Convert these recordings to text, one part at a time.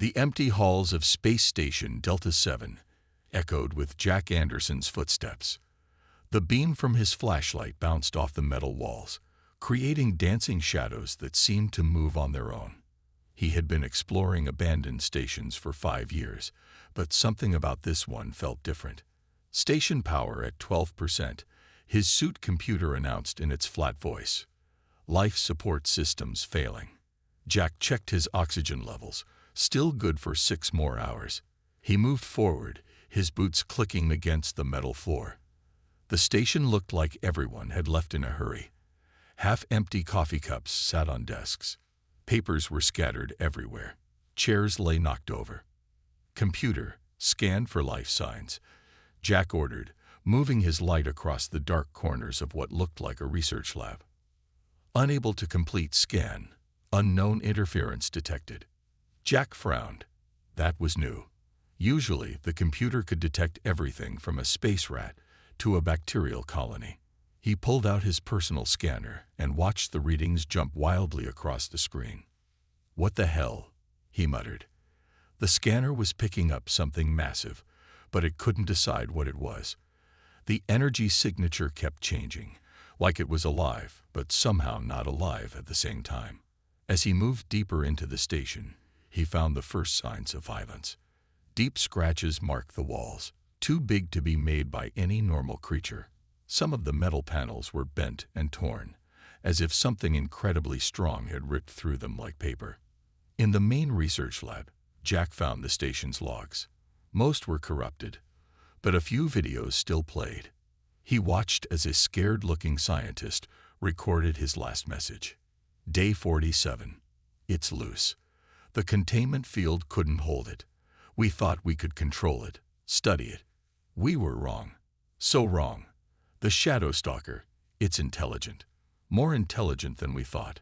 The empty halls of Space Station Delta 7 echoed with Jack Anderson's footsteps. The beam from his flashlight bounced off the metal walls, creating dancing shadows that seemed to move on their own. He had been exploring abandoned stations for 5 years, but something about this one felt different. Station power at 12%, his suit computer announced in its flat voice. Life support systems failing. Jack checked his oxygen levels, still good for 6 more hours. He moved forward, his boots clicking against the metal floor. The station looked like everyone had left in a hurry. Half-empty coffee cups sat on desks. Papers were scattered everywhere. Chairs lay knocked over. Computer, scan for life signs, Jack ordered, moving his light across the dark corners of what looked like a research lab. Unable to complete scan, unknown interference detected. Jack frowned. That was new. Usually, the computer could detect everything from a space rat to a bacterial colony. He pulled out his personal scanner and watched the readings jump wildly across the screen. "What the hell?" he muttered. The scanner was picking up something massive, but it couldn't decide what it was. The energy signature kept changing, like it was alive, but somehow not alive at the same time. As he moved deeper into the station, he found the first signs of violence. Deep scratches marked the walls, too big to be made by any normal creature. Some of the metal panels were bent and torn, as if something incredibly strong had ripped through them like paper. In the main research lab, Jack found the station's logs. Most were corrupted, but a few videos still played. He watched as a scared-looking scientist recorded his last message. Day 47. It's loose. The containment field couldn't hold it. We thought we could control it, study it. We were wrong. So wrong. The Shadow Stalker, it's intelligent. More intelligent than we thought.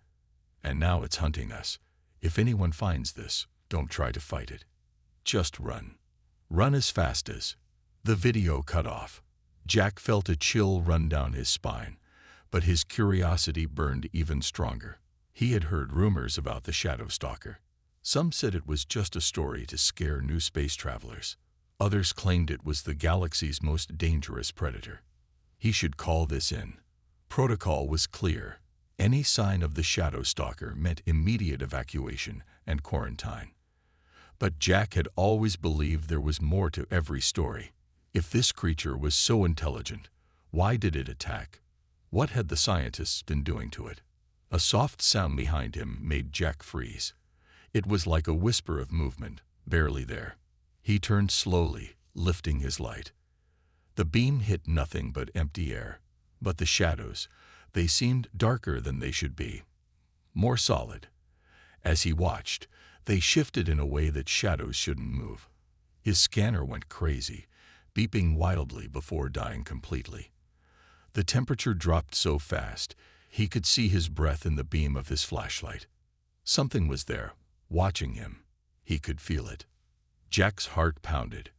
And now it's hunting us. If anyone finds this, don't try to fight it. Just run. Run as fast as. The video cut off. Jack felt a chill run down his spine, but his curiosity burned even stronger. He had heard rumors about the Shadow Stalker. Some said it was just a story to scare new space travelers. Others claimed it was the galaxy's most dangerous predator. He should call this in. Protocol was clear. Any sign of the Shadow Stalker meant immediate evacuation and quarantine. But Jack had always believed there was more to every story. If this creature was so intelligent, why did it attack? What had the scientists been doing to it? A soft sound behind him made Jack freeze. It was like a whisper of movement, barely there. He turned slowly, lifting his light. The beam hit nothing but empty air. But the shadows, they seemed darker than they should be. More solid. As he watched, they shifted in a way that shadows shouldn't move. His scanner went crazy, beeping wildly before dying completely. The temperature dropped so fast, he could see his breath in the beam of his flashlight. Something was there, watching him. He could feel it. Jack's heart pounded.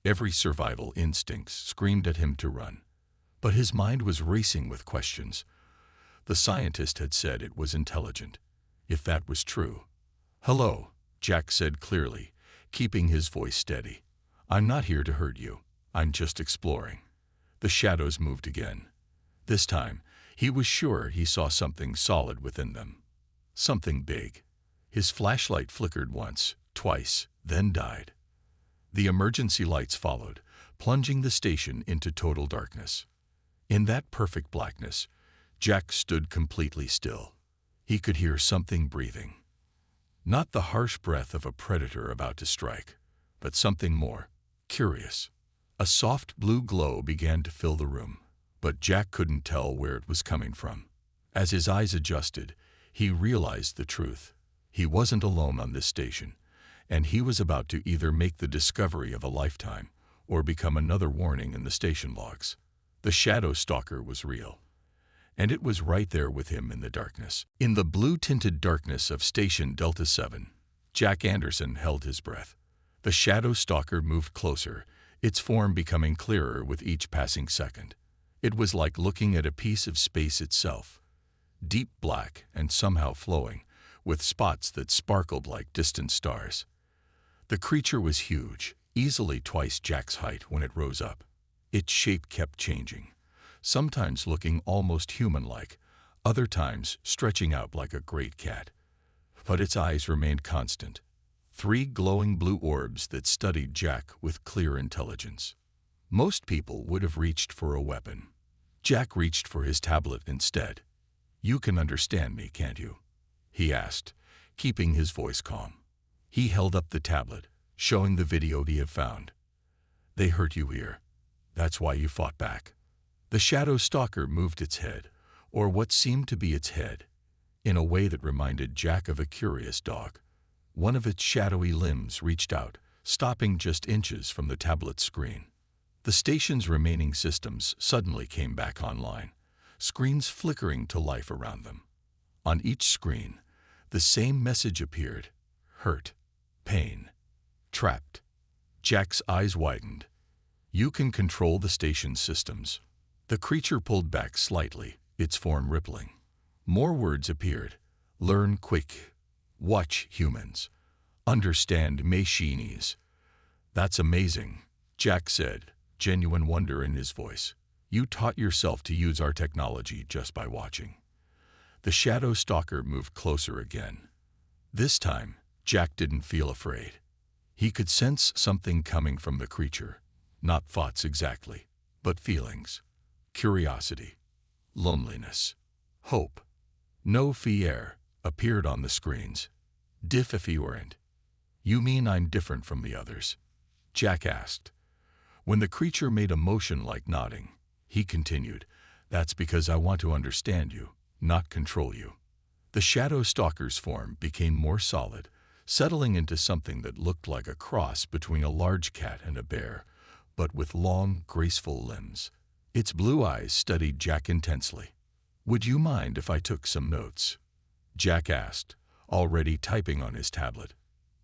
Every survival instinct screamed at him to run. But his mind was racing with questions. The scientist had said it was intelligent. If that was true. "Hello," Jack said clearly, keeping his voice steady. "I'm not here to hurt you. I'm just exploring." The shadows moved again. This time, he was sure he saw something solid within them. Something big. His flashlight flickered once, twice, then died. The emergency lights followed, plunging the station into total darkness. In that perfect blackness, Jack stood completely still. He could hear something breathing. Not the harsh breath of a predator about to strike, but something more curious. A soft blue glow began to fill the room, but Jack couldn't tell where it was coming from. As his eyes adjusted, he realized the truth. He wasn't alone on this station, and he was about to either make the discovery of a lifetime or become another warning in the station logs. The Shadow Stalker was real, and it was right there with him in the darkness. In the blue-tinted darkness of Station Delta 7, Jack Anderson held his breath. The Shadow Stalker moved closer, its form becoming clearer with each passing second. It was like looking at a piece of space itself, deep black and somehow flowing, with spots that sparkled like distant stars. The creature was huge, easily twice Jack's height when it rose up. Its shape kept changing, sometimes looking almost human-like, other times stretching out like a great cat. But its eyes remained constant, 3 glowing blue orbs that studied Jack with clear intelligence. Most people would have reached for a weapon. Jack reached for his tablet instead. "You can understand me, can't you?" he asked, keeping his voice calm. He held up the tablet, showing the video he had found. "They hurt you here. That's why you fought back." The shadow stalker moved its head, or what seemed to be its head, in a way that reminded Jack of a curious dog. One of its shadowy limbs reached out, stopping just inches from the tablet's screen. The station's remaining systems suddenly came back online, screens flickering to life around them. On each screen, the same message appeared: hurt, pain, trapped. Jack's eyes widened. "You can control the station's systems." The creature pulled back slightly, its form rippling. More words appeared. "Learn quick. Watch humans. Understand machines." "That's amazing," Jack said, genuine wonder in his voice. "You taught yourself to use our technology just by watching." The shadow stalker moved closer again. This time, Jack didn't feel afraid. He could sense something coming from the creature. Not thoughts exactly, but feelings. Curiosity, loneliness, hope. "No fear" appeared on the screens. "Different." "You mean I'm different from the others?" Jack asked. When the creature made a motion like nodding, he continued, "That's because I want to understand you, not control you." The shadow stalker's form became more solid, settling into something that looked like a cross between a large cat and a bear, but with long, graceful limbs. Its blue eyes studied Jack intensely. "Would you mind if I took some notes?" Jack asked, already typing on his tablet.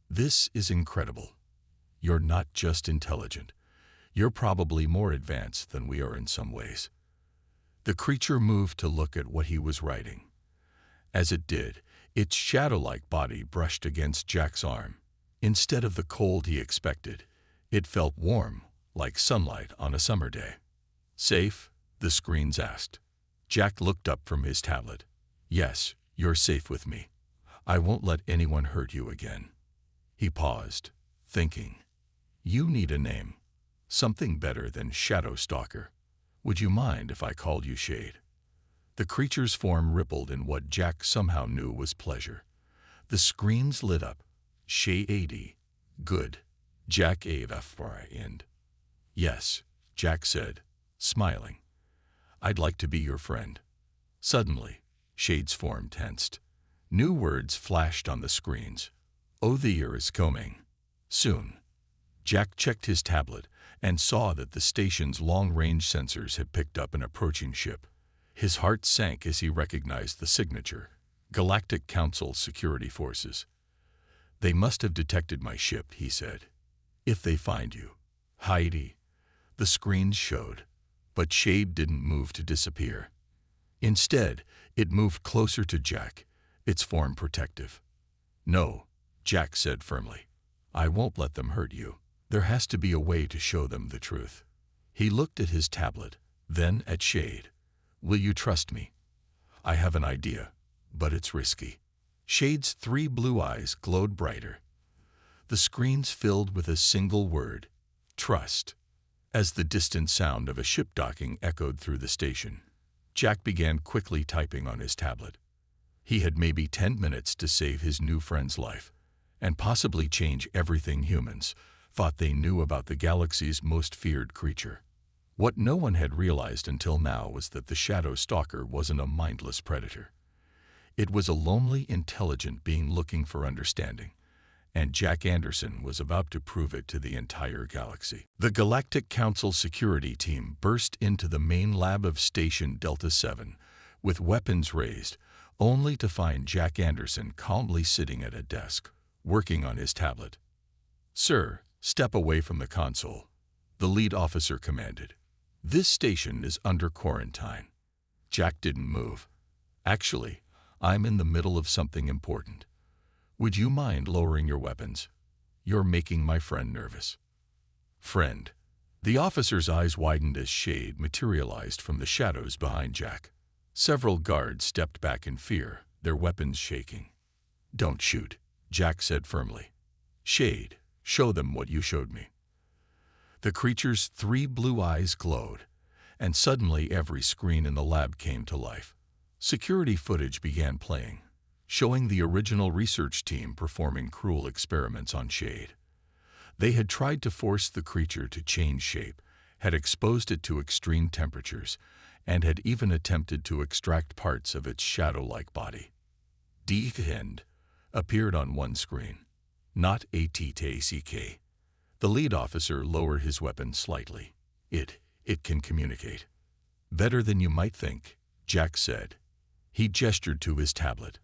"This is incredible. You're not just intelligent. You're probably more advanced than we are in some ways." The creature moved to look at what he was writing. As it did, its shadow-like body brushed against Jack's arm. Instead of the cold he expected, it felt warm, like sunlight on a summer day. "Safe?" the screens asked. Jack looked up from his tablet. "Yes, you're safe with me. I won't let anyone hurt you again." He paused, thinking. "You need a name. Something better than Shadow Stalker. Would you mind if I called you Shade?" The creature's form rippled in what Jack somehow knew was pleasure. The screens lit up. "Shade. Good." Jack HFY end. "Yes," Jack said, smiling. "I'd like to be your friend." Suddenly, Shade's form tensed. New words flashed on the screens. "Oh, the year is coming. Soon." Jack checked his tablet and saw that the station's long-range sensors had picked up an approaching ship. His heart sank as he recognized the signature: Galactic Council Security Forces. "They must have detected my ship," he said. "If they find you, Heidi." The screens showed, but Shade didn't move to disappear. Instead, it moved closer to Jack, its form protective. "No," Jack said firmly. "I won't let them hurt you. There has to be a way to show them the truth." He looked at his tablet, then at Shade. "Will you trust me? I have an idea, but it's risky." Shade's 3 blue eyes glowed brighter. The screens filled with a single word: trust. As the distant sound of a ship docking echoed through the station, Jack began quickly typing on his tablet. He had maybe 10 minutes to save his new friend's life, and possibly change everything humans thought they knew about the galaxy's most feared creature. What no one had realized until now was that the Shadow Stalker wasn't a mindless predator. It was a lonely, intelligent being looking for understanding, and Jack Anderson was about to prove it to the entire galaxy. The Galactic Council security team burst into the main lab of Station Delta 7 with weapons raised, only to find Jack Anderson calmly sitting at a desk, working on his tablet. "Sir, step away from the console," the lead officer commanded. "This station is under quarantine." Jack didn't move. "Actually, I'm in the middle of something important. Would you mind lowering your weapons?" You're making my friend nervous." "Friend?" The officer's eyes widened as shade materialized from the shadows behind Jack. Several guards stepped back in fear, their weapons shaking. "Don't shoot," Jack said firmly. "Shade, show them what you showed me." The creature's 3 blue eyes glowed, and suddenly every screen in the lab came to life. Security footage began playing, showing the original research team performing cruel experiments on Shade. They had tried to force the creature to change shape, had exposed it to extreme temperatures, and had even attempted to extract parts of its shadow-like body. "End" appeared on one screen, not ATTACK. The lead officer lowered his weapon slightly. It can communicate." "Better than you might think," Jack said. He gestured to his tablet.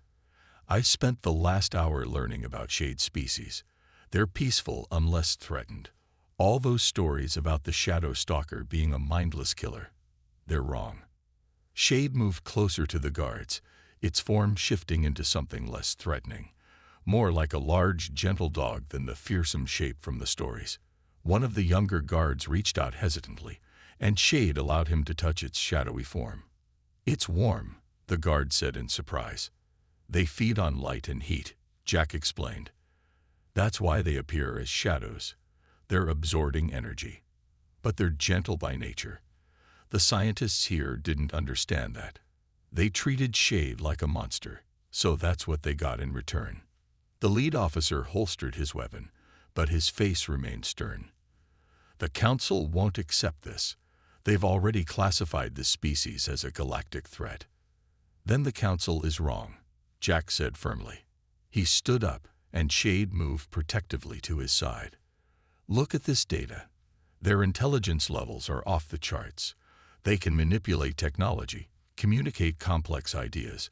"I spent the last hour learning about Shade species. They're peaceful unless threatened. All those stories about the Shadow Stalker being a mindless killer, they're wrong." Shade moved closer to the guards, its form shifting into something less threatening, more like a large, gentle dog than the fearsome shape from the stories. One of the younger guards reached out hesitantly, and Shade allowed him to touch its shadowy form. "It's warm," the guard said in surprise. "They feed on light and heat," Jack explained. "That's why they appear as shadows. They're absorbing energy. But they're gentle by nature. The scientists here didn't understand that. They treated Shade like a monster, so that's what they got in return." The lead officer holstered his weapon, but his face remained stern. "The Council won't accept this. They've already classified this species as a galactic threat." "Then the Council is wrong," Jack said firmly. He stood up, and Shade moved protectively to his side. "Look at this data. Their intelligence levels are off the charts. They can manipulate technology, communicate complex ideas,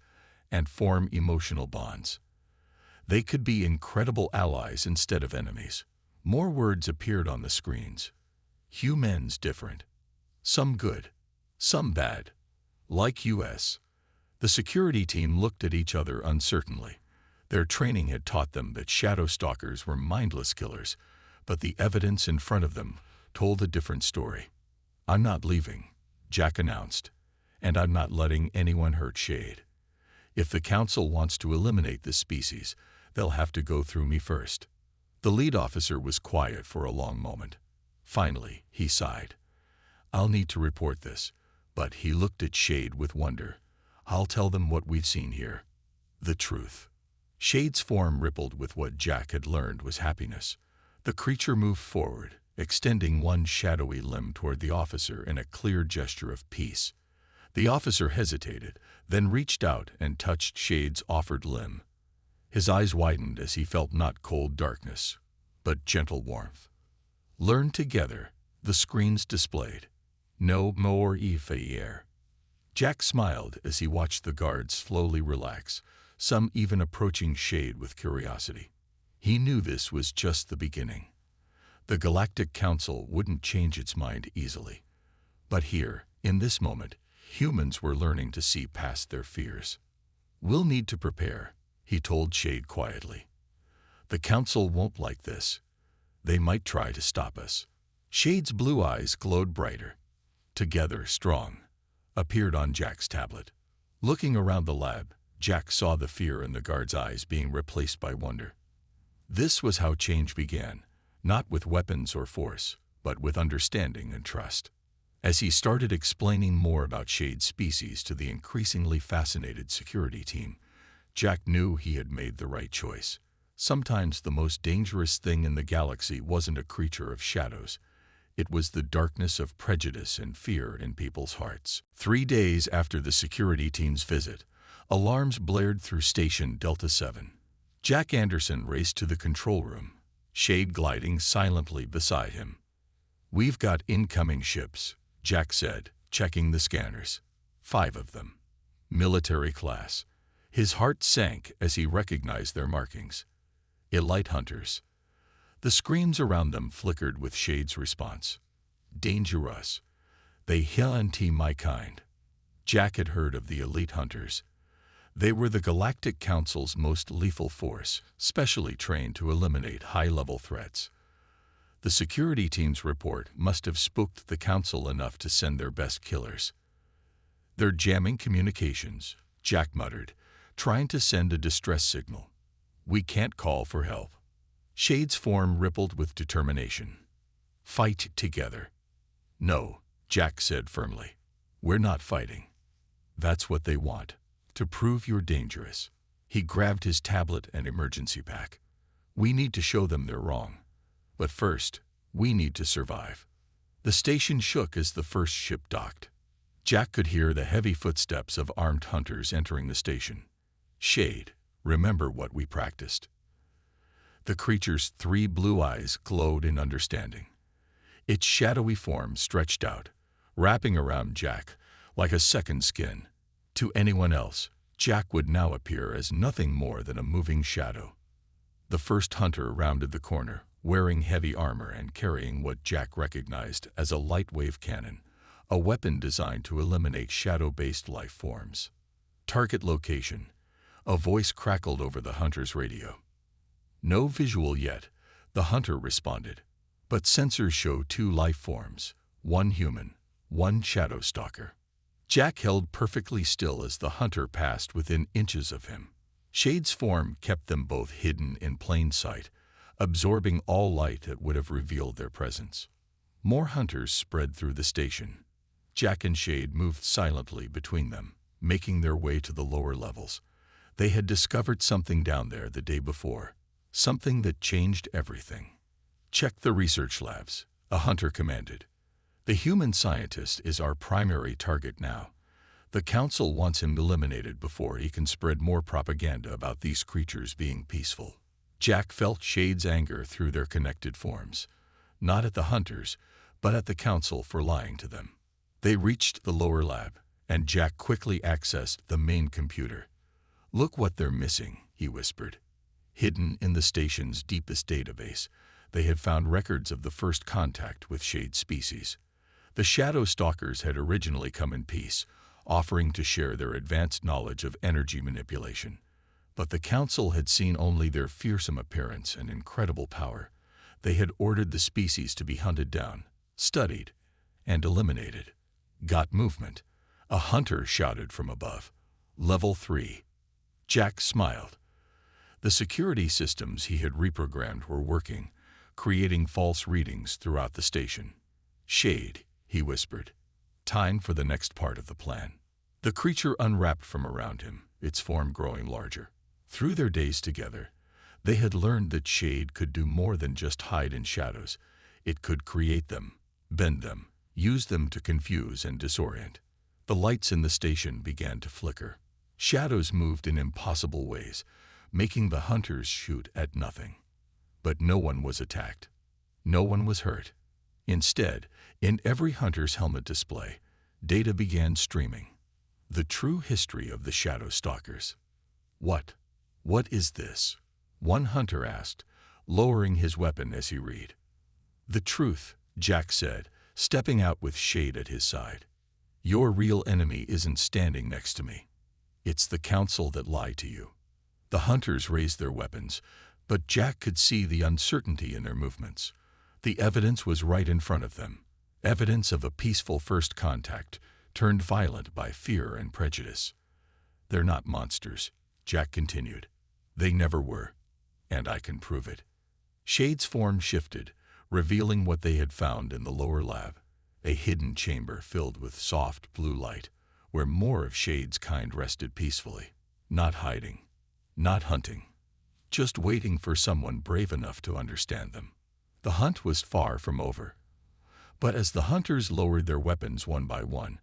and form emotional bonds. They could be incredible allies instead of enemies." More words appeared on the screens. "Humans different. Some good, some bad. Like US." The security team looked at each other uncertainly. Their training had taught them that shadow stalkers were mindless killers, but the evidence in front of them told a different story. "I'm not leaving," Jack announced, "and I'm not letting anyone hurt Shade. If the Council wants to eliminate this species, they'll have to go through me first." The lead officer was quiet for a long moment. Finally, he sighed. "I'll need to report this," but he looked at Shade with wonder. "I'll tell them what we've seen here. The truth." Shade's form rippled with what Jack had learned was happiness. The creature moved forward, extending one shadowy limb toward the officer in a clear gesture of peace. The officer hesitated, then reached out and touched Shade's offered limb. His eyes widened as he felt not cold darkness, but gentle warmth. "Learn together," the screens displayed. "No more HFY." Jack smiled as he watched the guards slowly relax, some even approaching Shade with curiosity. He knew this was just the beginning. The Galactic Council wouldn't change its mind easily. But here, in this moment, humans were learning to see past their fears. "We'll need to prepare," he told Shade quietly. "The Council won't like this. They might try to stop us." Shade's blue eyes glowed brighter. "Together strong," appeared on Jack's tablet. Looking around the lab, Jack saw the fear in the guard's eyes being replaced by wonder. This was how change began, not with weapons or force, but with understanding and trust. As he started explaining more about Shade's species to the increasingly fascinated security team, Jack knew he had made the right choice. Sometimes the most dangerous thing in the galaxy wasn't a creature of shadows. It was the darkness of prejudice and fear in people's hearts. 3 days after the security team's visit, alarms blared through Station Delta 7. Jack Anderson raced to the control room, Shade gliding silently beside him. "We've got incoming ships," Jack said, checking the scanners. 5 of them. Military class. His heart sank as he recognized their markings. Elite hunters. The screens around them flickered with Shade's response. "Dangerous. They hunt my kind." Jack had heard of the elite hunters. They were the Galactic Council's most lethal force, specially trained to eliminate high-level threats. The security team's report must have spooked the Council enough to send their best killers. "They're jamming communications," Jack muttered, trying to send a distress signal. "We can't call for help." Shade's form rippled with determination. "Fight together." "No," Jack said firmly. "We're not fighting. That's what they want, to prove you're dangerous." He grabbed his tablet and emergency pack. "We need to show them they're wrong. But first, we need to survive." The station shook as the first ship docked. Jack could hear the heavy footsteps of armed hunters entering the station. "Shade, remember what we practiced." The creature's 3 blue eyes glowed in understanding. Its shadowy form stretched out, wrapping around Jack like a second skin. To anyone else, Jack would now appear as nothing more than a moving shadow. The first hunter rounded the corner, wearing heavy armor and carrying what Jack recognized as a light wave cannon, a weapon designed to eliminate shadow-based life forms. "Target location," a voice crackled over the hunter's radio. "No visual yet," the hunter responded, "but sensors show 2 life forms, 1 human, 1 shadow stalker." Jack held perfectly still as the hunter passed within inches of him. Shade's form kept them both hidden in plain sight, absorbing all light that would have revealed their presence. More hunters spread through the station. Jack and Shade moved silently between them, making their way to the lower levels. They had discovered something down there the day before, something that changed everything. "Check the research labs," a hunter commanded. "The human scientist is our primary target now. The Council wants him eliminated before he can spread more propaganda about these creatures being peaceful." Jack felt Shade's anger through their connected forms, not at the hunters, but at the Council for lying to them. They reached the lower lab, and Jack quickly accessed the main computer. "Look what they're missing," he whispered. Hidden in the station's deepest database, they had found records of the first contact with Shade's species. The Shadow Stalkers had originally come in peace, offering to share their advanced knowledge of energy manipulation. But the Council had seen only their fearsome appearance and incredible power. They had ordered the species to be hunted down, studied, and eliminated. "Got movement," a hunter shouted from above. "Level 3. Jack smiled. The security systems he had reprogrammed were working, creating false readings throughout the station. "Shade," he whispered. "Time for the next part of the plan." The creature unwrapped from around him, its form growing larger. Through their days together, they had learned that Shade could do more than just hide in shadows. It could create them, bend them, use them to confuse and disorient. The lights in the station began to flicker. Shadows moved in impossible ways, making the hunters shoot at nothing. But no one was attacked. No one was hurt. Instead, in every hunter's helmet display, data began streaming. The true history of the Shadow Stalkers. What is this?" one hunter asked, lowering his weapon as he read. "The truth," Jack said, stepping out with Shade at his side. "Your real enemy isn't standing next to me. It's the Council that lied to you." The hunters raised their weapons, but Jack could see the uncertainty in their movements. The evidence was right in front of them. Evidence of a peaceful first contact, turned violent by fear and prejudice. "They're not monsters," Jack continued. "They never were, and I can prove it." Shade's form shifted, revealing what they had found in the lower lab, a hidden chamber filled with soft blue light, where more of Shade's kind rested peacefully, not hiding, not hunting, just waiting for someone brave enough to understand them. The hunt was far from over. But as the hunters lowered their weapons one by one,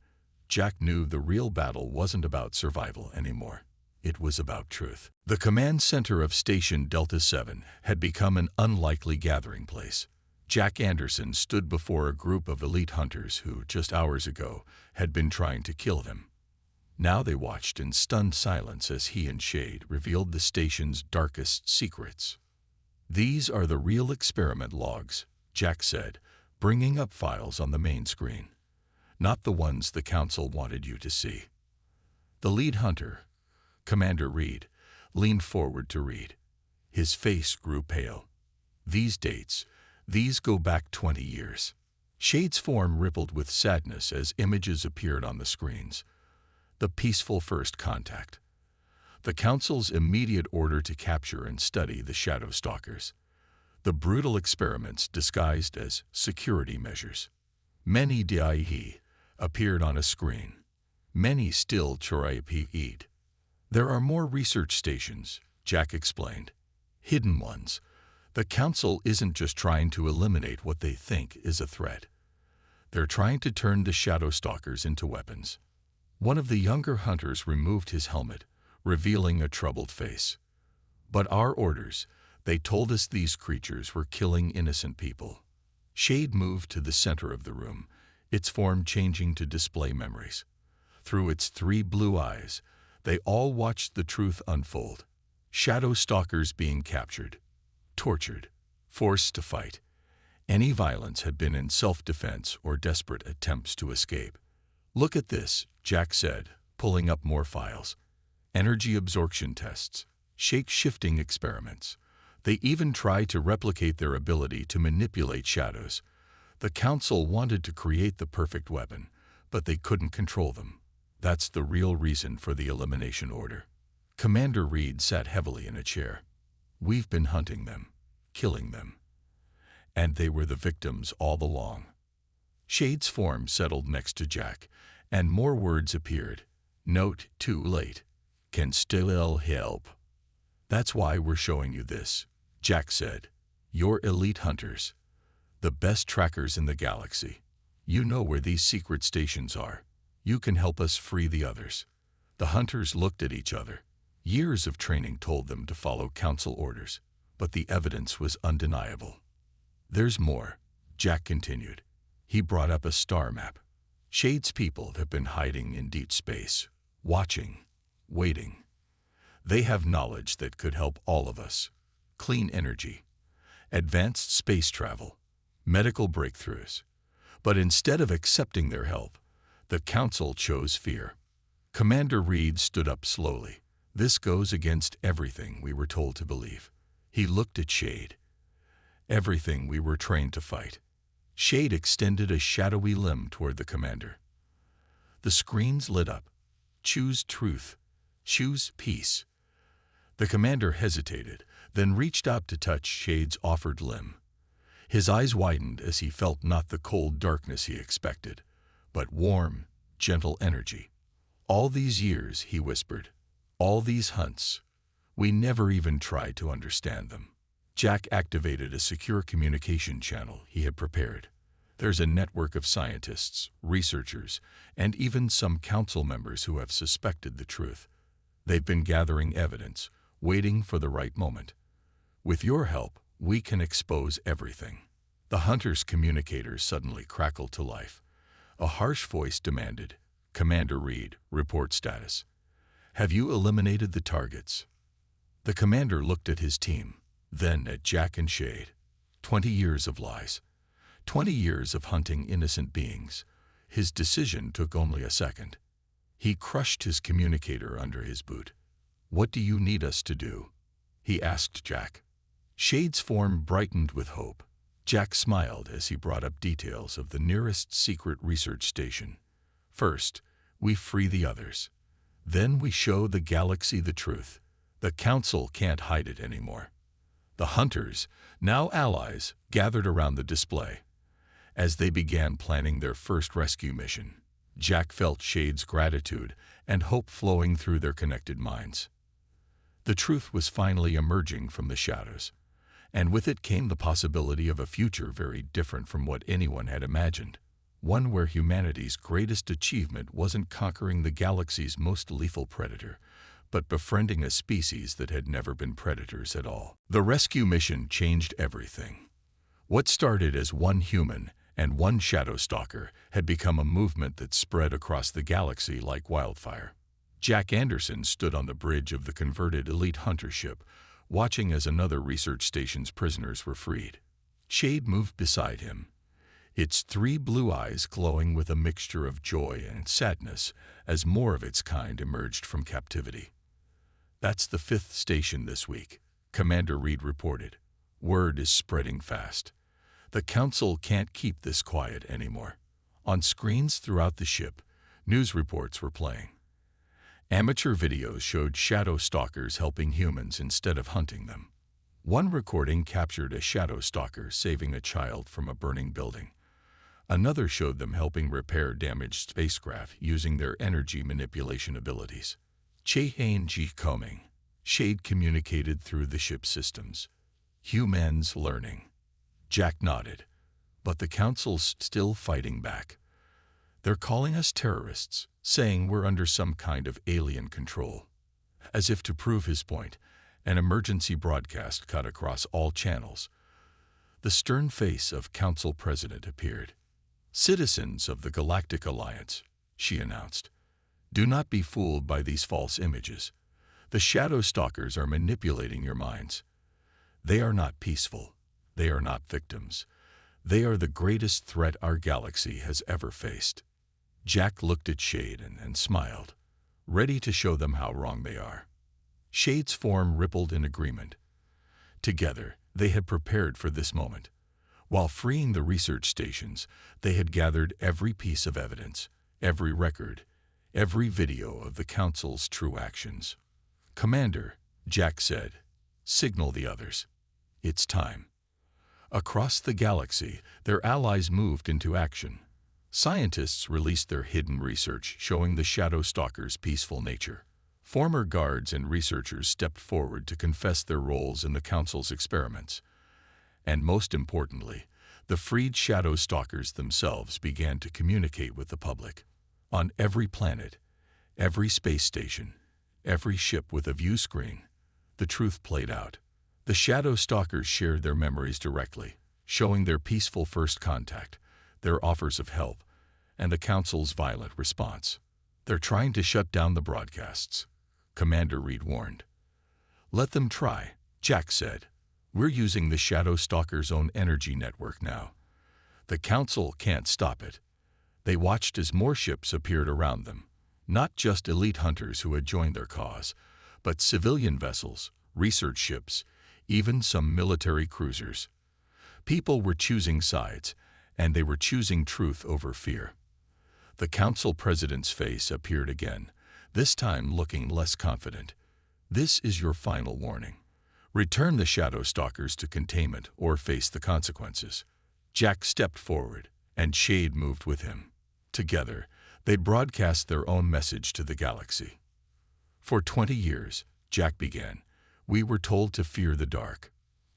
Jack knew the real battle wasn't about survival anymore. It was about truth. The command center of Station Delta 7 had become an unlikely gathering place. Jack Anderson stood before a group of elite hunters who, just hours ago, had been trying to kill him. Now they watched in stunned silence as he and Shade revealed the station's darkest secrets. "These are the real experiment logs," Jack said, bringing up files on the main screen. "Not the ones the Council wanted you to see." The lead hunter, Commander Reed leaned forward to read. His face grew pale. These dates, these go back 20 years. Shade's form rippled with sadness as images appeared on the screens. The peaceful first contact. The Council's immediate order to capture and study the Shadow Stalkers. The brutal experiments disguised as security measures. Many DIE appeared on a screen. Many still eat. There are more research stations, Jack explained. Hidden ones. The Council isn't just trying to eliminate what they think is a threat. They're trying to turn the Shadow Stalkers into weapons. One of the younger hunters removed his helmet, revealing a troubled face. But our orders, they told us these creatures were killing innocent people. Shade moved to the center of the room, its form changing to display memories. Through its 3 blue eyes, they all watched the truth unfold. Shadow Stalkers being captured, tortured, forced to fight. Any violence had been in self-defense or desperate attempts to escape. Look at this, Jack said, pulling up more files. Energy absorption tests, shape-shifting experiments. They even tried to replicate their ability to manipulate shadows. The Council wanted to create the perfect weapon, but they couldn't control them. That's the real reason for the elimination order. Commander Reed sat heavily in a chair. We've been hunting them, killing them. And they were the victims all along. Shade's form settled next to Jack, and more words appeared. Note, too late. Can still help. That's why we're showing you this, Jack said. You're elite hunters. The best trackers in the galaxy. You know where these secret stations are. You can help us free the others. The hunters looked at each other. Years of training told them to follow Council orders, but the evidence was undeniable. There's more, Jack continued. He brought up a star map. Shade's people have been hiding in deep space, watching, waiting. They have knowledge that could help all of us. Clean energy, advanced space travel, medical breakthroughs. But instead of accepting their help, the Council chose fear. Commander Reed stood up slowly. This goes against everything we were told to believe. He looked at Shade. Everything we were trained to fight. Shade extended a shadowy limb toward the commander. The screens lit up. Choose truth. Choose peace. The commander hesitated, then reached out to touch Shade's offered limb. His eyes widened as he felt not the cold darkness he expected, but warm, gentle energy. All these years, he whispered, all these hunts, we never even tried to understand them. Jack activated a secure communication channel he had prepared. There's a network of scientists, researchers, and even some council members who have suspected the truth. They've been gathering evidence, waiting for the right moment. With your help, we can expose everything. The hunter's communicator suddenly crackled to life. A harsh voice demanded, Commander Reed, report status. Have you eliminated the targets? The commander looked at his team, then at Jack and Shade. 20 years of lies. 20 years of hunting innocent beings. His decision took only a second. He crushed his communicator under his boot. What do you need us to do? He asked Jack. Shade's form brightened with hope. Jack smiled as he brought up details of the nearest secret research station. First, we free the others. Then we show the galaxy the truth. The Council can't hide it anymore. The hunters, now allies, gathered around the display. As they began planning their first rescue mission, Jack felt Shade's gratitude and hope flowing through their connected minds. The truth was finally emerging from the shadows, and with it came the possibility of a future very different from what anyone had imagined. One where humanity's greatest achievement wasn't conquering the galaxy's most lethal predator, but befriending a species that had never been predators at all. The rescue mission changed everything. What started as one human and one shadow stalker had become a movement that spread across the galaxy like wildfire. Jack Anderson stood on the bridge of the converted elite hunter ship, watching as another research station's prisoners were freed. Shade moved beside him, its 3 blue eyes glowing with a mixture of joy and sadness as more of its kind emerged from captivity. That's the 5th station this week, Commander Reed reported. Word is spreading fast. The Council can't keep this quiet anymore. On screens throughout the ship, news reports were playing. Amateur videos showed shadow stalkers helping humans instead of hunting them. One recording captured a shadow stalker saving a child from a burning building. Another showed them helping repair damaged spacecraft using their energy manipulation abilities. Che-Hain-Ji Coming. Shade communicated through the ship's systems. Humans learning. Jack nodded. But the Council's still fighting back. They're calling us terrorists, saying we're under some kind of alien control. As if to prove his point, an emergency broadcast cut across all channels. The stern face of Council President appeared. "Citizens of the Galactic Alliance," she announced, "do not be fooled by these false images. The shadow stalkers are manipulating your minds. They are not peaceful. They are not victims. They are the greatest threat our galaxy has ever faced." Jack looked at Shade and smiled, ready to show them how wrong they are. Shade's form rippled in agreement. Together, they had prepared for this moment. While freeing the research stations, they had gathered every piece of evidence, every record, every video of the Council's true actions. "Commander," Jack said, "signal the others. It's time." Across the galaxy, their allies moved into action. Scientists released their hidden research showing the shadow stalkers' peaceful nature. Former guards and researchers stepped forward to confess their roles in the Council's experiments. And most importantly, the freed shadow stalkers themselves began to communicate with the public. On every planet, every space station, every ship with a view screen, the truth played out. The shadow stalkers shared their memories directly, showing their peaceful first contact, their offers of help, and the Council's violent response. "They're trying to shut down the broadcasts," Commander Reed warned. "Let them try," Jack said. "We're using the shadow stalkers' own energy network now. The Council can't stop it." They watched as more ships appeared around them, not just elite hunters who had joined their cause, but civilian vessels, research ships, even some military cruisers. People were choosing sides, and they were choosing truth over fear. The Council President's face appeared again, this time looking less confident. "This is your final warning. Return the shadow stalkers to containment or face the consequences." Jack stepped forward, and Shade moved with him. Together, they broadcast their own message to the galaxy. "For 20 years, Jack began, we were told to fear the dark,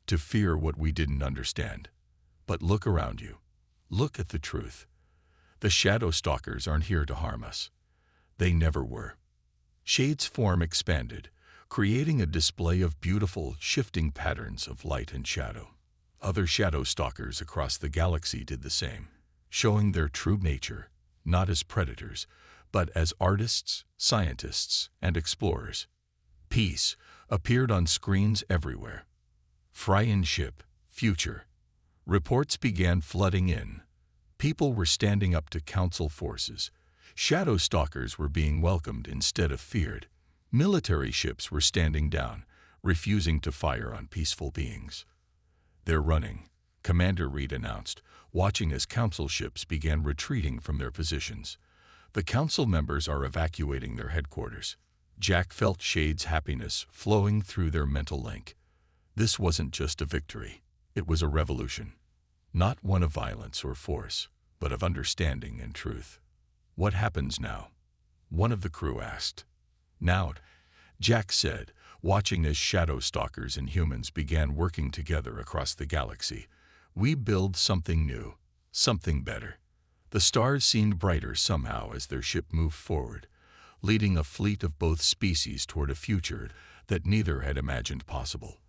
to fear what we didn't understand. But look around you. Look at the truth. The shadow stalkers aren't here to harm us. They never were." Shade's form expanded, creating a display of beautiful, shifting patterns of light and shadow. Other shadow stalkers across the galaxy did the same, showing their true nature, not as predators, but as artists, scientists, and explorers. Peace appeared on screens everywhere. Fryan ship, future. Reports began flooding in. People were standing up to Council forces. Shadow stalkers were being welcomed instead of feared. Military ships were standing down, refusing to fire on peaceful beings. "They're running," Commander Reed announced, watching as Council ships began retreating from their positions. "The Council members are evacuating their headquarters." Jack felt Shade's happiness flowing through their mental link. This wasn't just a victory. It was a revolution. Not one of violence or force, but of understanding and truth. "What happens now?" one of the crew asked. "Now," Jack said, watching as shadow stalkers and humans began working together across the galaxy, "we build something new, something better." The stars seemed brighter somehow as their ship moved forward, leading a fleet of both species toward a future that neither had imagined possible.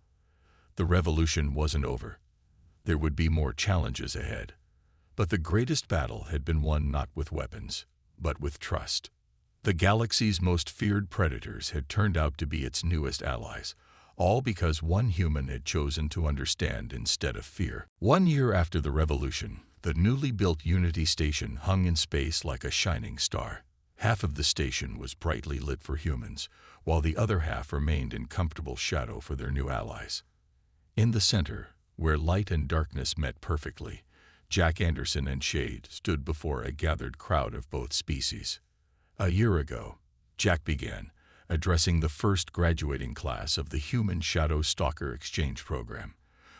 The revolution wasn't over. There would be more challenges ahead. But the greatest battle had been won not with weapons, but with trust. The galaxy's most feared predators had turned out to be its newest allies, all because one human had chosen to understand instead of fear. 1 year after the revolution, the newly built Unity station hung in space like a shining star. Half of the station was brightly lit for humans, while the other half remained in comfortable shadow for their new allies. In the center, where light and darkness met perfectly, Jack Anderson and Shade stood before a gathered crowd of both species. A year ago, Jack began, addressing the first graduating class of the Human Shadow Stalker Exchange Program.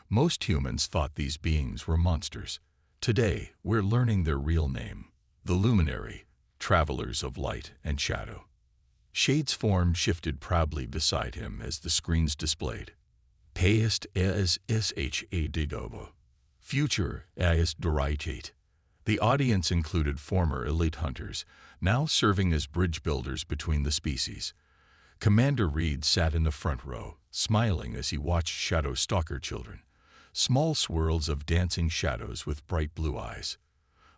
Most humans thought these beings were monsters. Today, we're learning their real name, the Luminary, Travelers of Light and Shadow. Shade's form shifted proudly beside him as the screens displayed. Past as Sha Future as Dorite. The audience included former elite hunters, now serving as bridge builders between the species. Commander Reed sat in the front row, smiling as he watched Shadow Stalker children, small swirls of dancing shadows with bright blue eyes,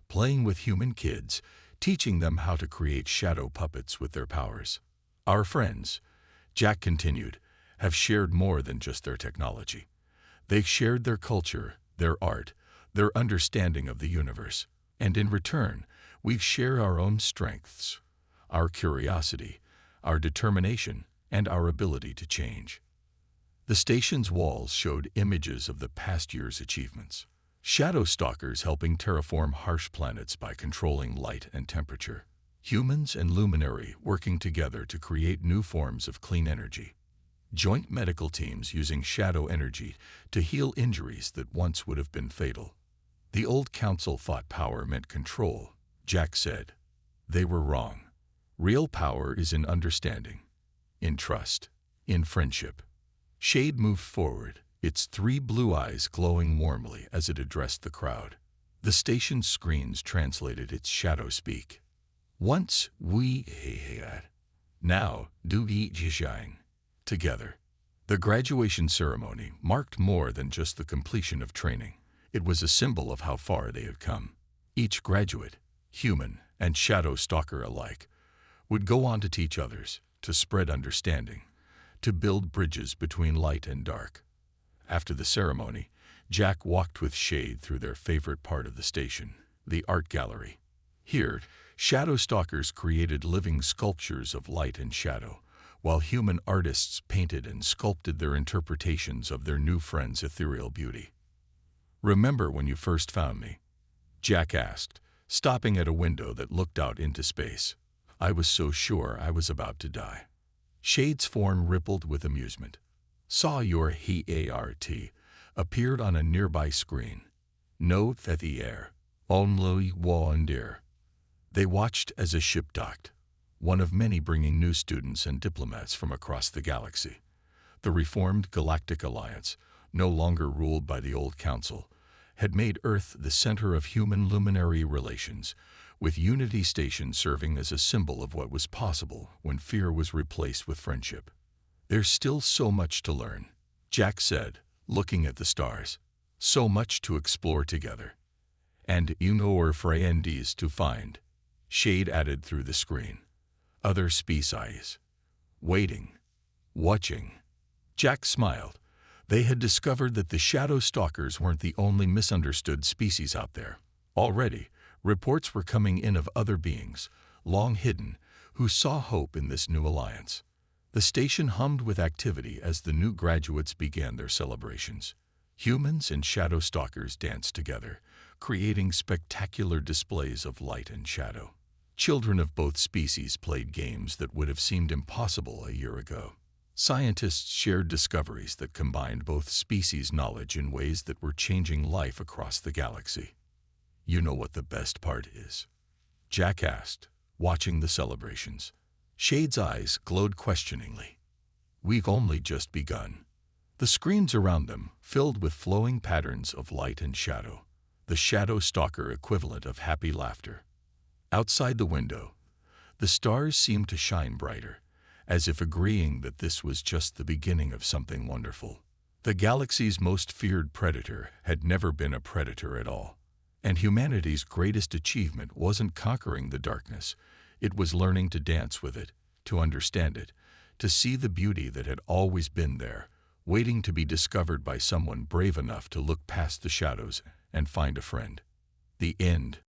playing with human kids, teaching them how to create shadow puppets with their powers. Our friends, Jack continued, have shared more than just their technology. They've shared their culture, their art, their understanding of the universe. And in return, we share our own strengths, our curiosity, our determination, and our ability to change. The station's walls showed images of the past year's achievements. Shadow Stalkers helping terraform harsh planets by controlling light and temperature. Humans and Luminary working together to create new forms of clean energy. Joint medical teams using shadow energy to heal injuries that once would have been fatal. The old council thought power meant control, Jack said. They were wrong. Real power is in understanding, in trust, in friendship. Shade moved forward, its three blue eyes glowing warmly as it addressed the crowd. The station's screens translated its shadow speak. Once we had, now do we shine together. The graduation ceremony marked more than just the completion of training. It was a symbol of how far they had come. Each graduate, human and Shadow Stalker alike, would go on to teach others, to spread understanding, to build bridges between light and dark. After the ceremony, Jack walked with Shade through their favorite part of the station, the art gallery. Here, Shadow Stalkers created living sculptures of light and shadow, while human artists painted and sculpted their interpretations of their new friend's ethereal beauty. "Remember when you first found me?" Jack asked, stopping at a window that looked out into space. "I was so sure I was about to die." Shade's form rippled with amusement. "Saw your heart appeared on a nearby screen. Note that the air, only wonder." They watched as a ship docked, one of many bringing new students and diplomats from across the galaxy. The reformed Galactic Alliance, no longer ruled by the old council, had made Earth the center of human luminary relations, with Unity Station serving as a symbol of what was possible when fear was replaced with friendship. "There's still so much to learn," Jack said, looking at the stars. "So much to explore together. And our friends to find," Shade added through the screen. "Other species. Waiting. Watching." Jack smiled. They had discovered that the Shadow Stalkers weren't the only misunderstood species out there. Already, reports were coming in of other beings, long hidden, who saw hope in this new alliance. The station hummed with activity as the new graduates began their celebrations. Humans and Shadow Stalkers danced together, creating spectacular displays of light and shadow. Children of both species played games that would have seemed impossible a year ago. Scientists shared discoveries that combined both species' knowledge in ways that were changing life across the galaxy. "You know what the best part is?" Jack asked, watching the celebrations. Shade's eyes glowed questioningly. "We've only just begun." The screens around them filled with flowing patterns of light and shadow, the Shadow Stalker equivalent of happy laughter. Outside the window, the stars seemed to shine brighter, as if agreeing that this was just the beginning of something wonderful. The galaxy's most feared predator had never been a predator at all. And humanity's greatest achievement wasn't conquering the darkness. It was learning to dance with it, to understand it, to see the beauty that had always been there, waiting to be discovered by someone brave enough to look past the shadows and find a friend. The end.